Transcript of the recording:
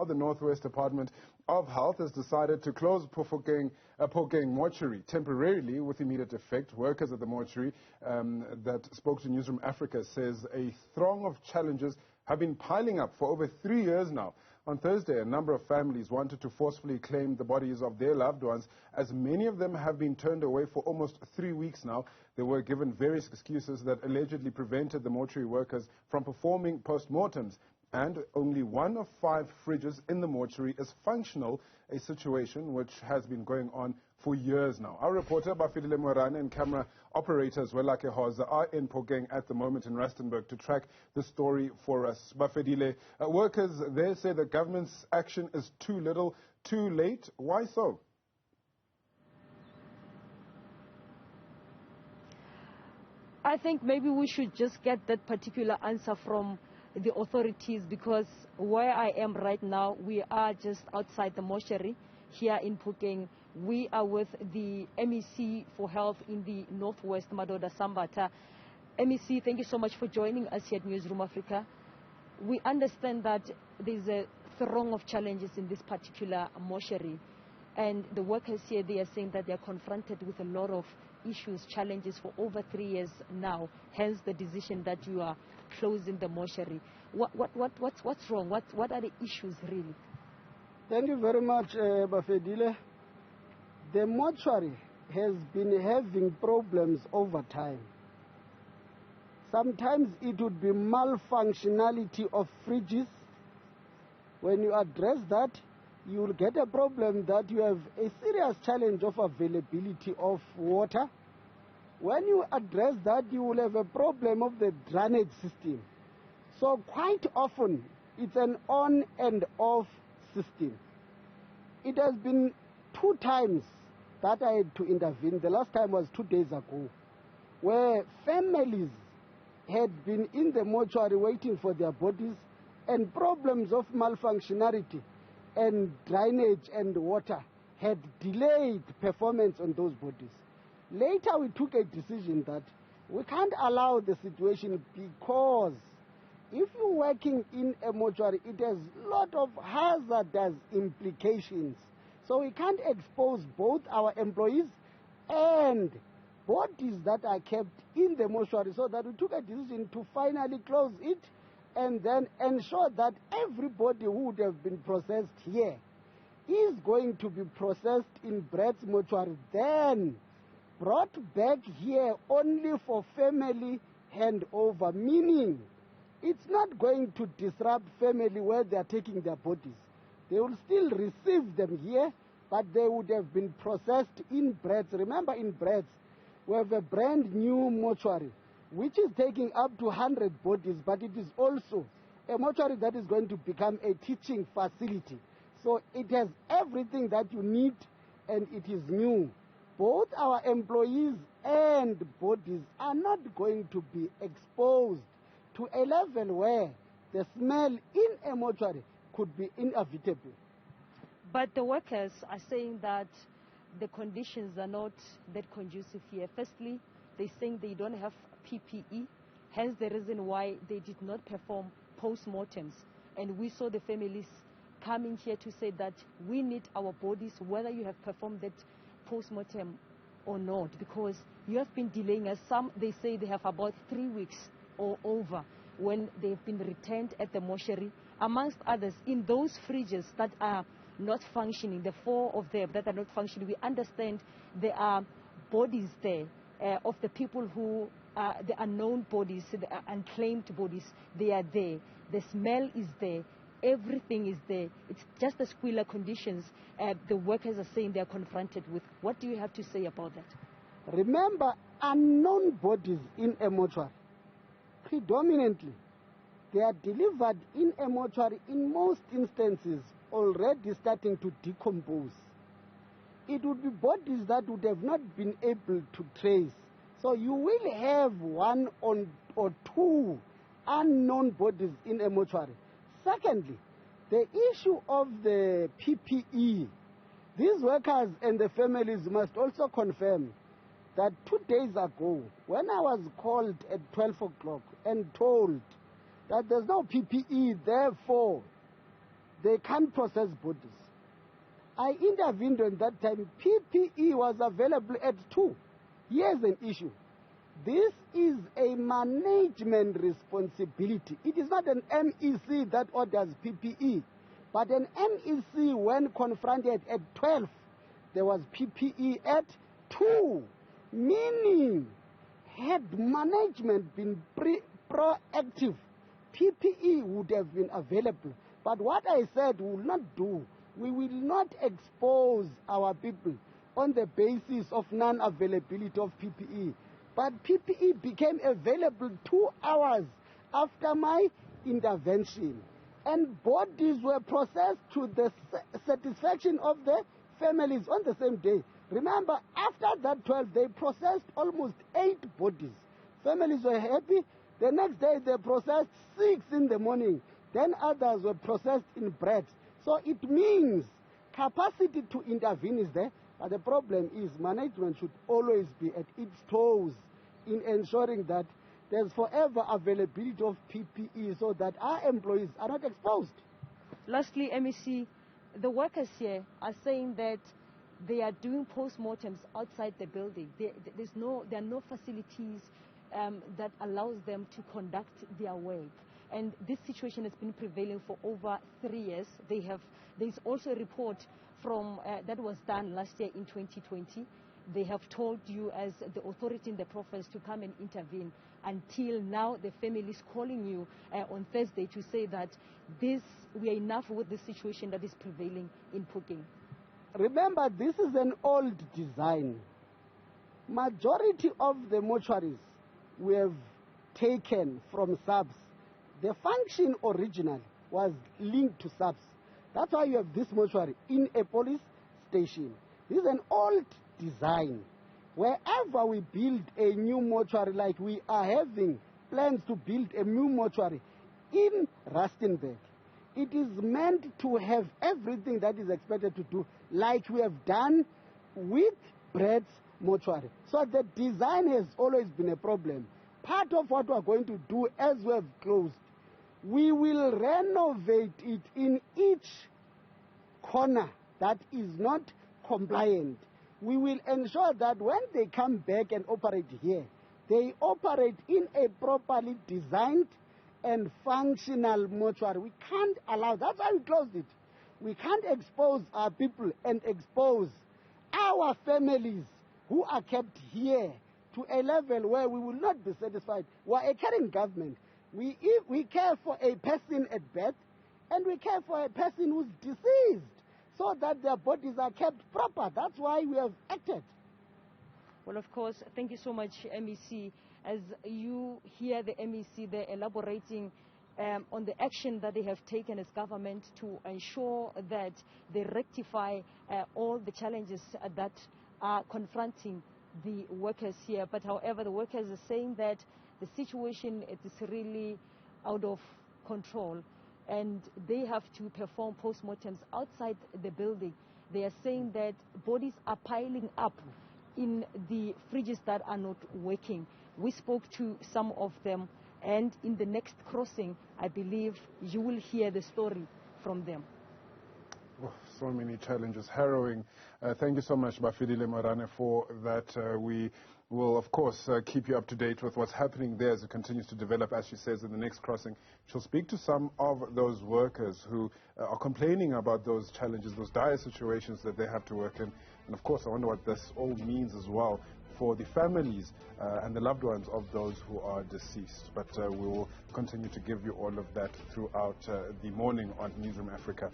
the Northwest Department of Health has decided to close Phokeng Mortuary temporarily with immediate effect. Workers at the mortuary that spoke to Newzroom Afrika says a throng of challenges have been piling up for over 3 years now. On Thursday, a number of families wanted to forcefully claim the bodies of their loved ones, as many of them have been turned away for almost 3 weeks now. They were given various excuses that allegedly prevented the mortuary workers from performing post-mortems. And only 1 of 5 fridges in the mortuary is functional, a situation which has been going on for years now. Our reporter, Bafedile Moerane, and camera operator Zwelake Hoza are in Phokeng at the moment in Rustenburg to track the story for us. Bafedile, workers there say the government's action is too little, too late. Why so? I think maybe we should just get that particular answer from the authorities, because where I am right now, we are just outside the mortuary here in Phokeng. We are with the MEC for Health in the Northwest, Madoda Sambata. MEC, thank you so much for joining us here at Newzroom Afrika. We understand that there's a throng of challenges in this particular mortuary, and the workers here, they are saying that they are confronted with a lot of issues, challenges for over 3 years now, hence the decision that you are closing the mortuary. What's wrong? What are the issues really? Thank you very much, Bafedile. The mortuary has been having problems over time. Sometimes it would be malfunctionality of fridges. When you address that, you will get a problem that you have a serious challenge of availability of water. When you address that, you will have a problem of the drainage system. So quite often, it's an on and off system. It has been 2 times that I had to intervene. The last time was 2 days ago, where families had been in the mortuary waiting for their bodies, and problems of malfunctionality and drainage and water had delayed performance on those bodies. Later we took a decision that we can't allow the situation, because if you're working in a mortuary, it has a lot of hazardous implications. So we can't expose both our employees and bodies that are kept in the mortuary, so that we took a decision to finally close it and then ensure that everybody who would have been processed here is going to be processed in Brett's mortuary, then brought back here only for family handover, meaning it's not going to disrupt family where they are taking their bodies. They will still receive them here, but they would have been processed in Brett's. Remember, in Brett's, we have a brand new mortuary which is taking up to 100 bodies, but it is also a mortuary that is going to become a teaching facility. So it has everything that you need, and it is new. Both our employees and bodies are not going to be exposed to a level where the smell in a mortuary could be inevitable. But the workers are saying that the conditions are not that conducive here. Firstly, they're saying they don't have PPE, hence the reason why they did not perform post-mortems. And we saw the families coming here to say that we need our bodies, whether you have performed that post-mortem or not, because you have been delaying us. Some, they say they have about 3 weeks or over when they've been returned at the mortuary. Amongst others, in those fridges that are not functioning, the 4 of them that are not functioning, we understand there are bodies there of the people who are the unknown bodies, the unclaimed bodies. They are there. The smell is there. Everything is there. It's just the squalor conditions the workers are saying they are confronted with. What do you have to say about that? Remember, unknown bodies in a mortuary, predominantly, they are delivered in a mortuary in most instances already starting to decompose. It would be bodies that would have not been able to trace. So you will have 1 or 2 unknown bodies in a mortuary. Secondly, the issue of the PPE. These workers and the families must also confirm that 2 days ago, when I was called at 12 o'clock and told that there's no PPE, therefore they can't process bodies. I intervened on that time. PPE was available at 2. Here's an issue. This is a management responsibility. It is not an MEC that orders PPE, but an MEC, when confronted at 12, there was PPE at 2. Meaning, had management been proactive, PPE would have been available. But what I said we will not do, we will not expose our people on the basis of non-availability of PPE. But PPE became available 2 hours after my intervention. And bodies were processed to the satisfaction of the families on the same day. Remember, after that 12, they processed almost 8 bodies. Families were happy. The next day, they processed 6 in the morning. Then others were processed in bread. So it means capacity to intervene is there, but the problem is management should always be at its toes in ensuring that there's forever availability of PPE so that our employees are not exposed. Lastly, MEC, the workers here are saying that they are doing post-mortems outside the building. There are no facilities that allows them to conduct their work. And this situation has been prevailing for over 3 years. There's also a report from that was done last year in 2020. They have told you as the authority in the province to come and intervene. Until now, the family is calling you on Thursday to say that we are enough with the situation that is prevailing in Phokeng. Remember, this is an old design. Majority of the mortuaries we have taken from subs. The function originally was linked to subs. That's why you have this mortuary in a police station. This is an old design. Wherever we build a new mortuary, like we are having plans to build a new mortuary in Rustenburg, it is meant to have everything that is expected to do, like we have done with Brett's mortuary. So the design has always been a problem. Part of what we are going to do as we have closed, we will renovate it in each corner that is not compliant. We will ensure that when they come back and operate here, they operate in a properly designed and functional mortuary. We can't allow, that's why we closed it. We can't expose our people and expose our families who are kept here to a level where we will not be satisfied. We are a caring government. We care for a person at birth, and we care for a person who's deceased, so that their bodies are kept proper. That's why we have acted. Well, of course, thank you so much, MEC. As you hear the MEC, they're elaborating on the action that they have taken as government to ensure that they rectify all the challenges that are confronting the workers here. But however, the workers are saying that the situation is really out of control, and they have to perform post-mortems outside the building. They are saying that bodies are piling up in the fridges that are not working. We spoke to some of them, and in the next crossing, I believe you will hear the story from them. Oh, so many challenges, harrowing. Thank you so much, Bafedile Moerane, for that. We will, of course, keep you up to date with what's happening there as it continues to develop. As she says, in the next crossing, she'll speak to some of those workers who are complaining about those challenges, those dire situations that they have to work in. And, of course, I wonder what this all means as well for the families and the loved ones of those who are deceased. But we will continue to give you all of that throughout the morning on Newzroom Afrika.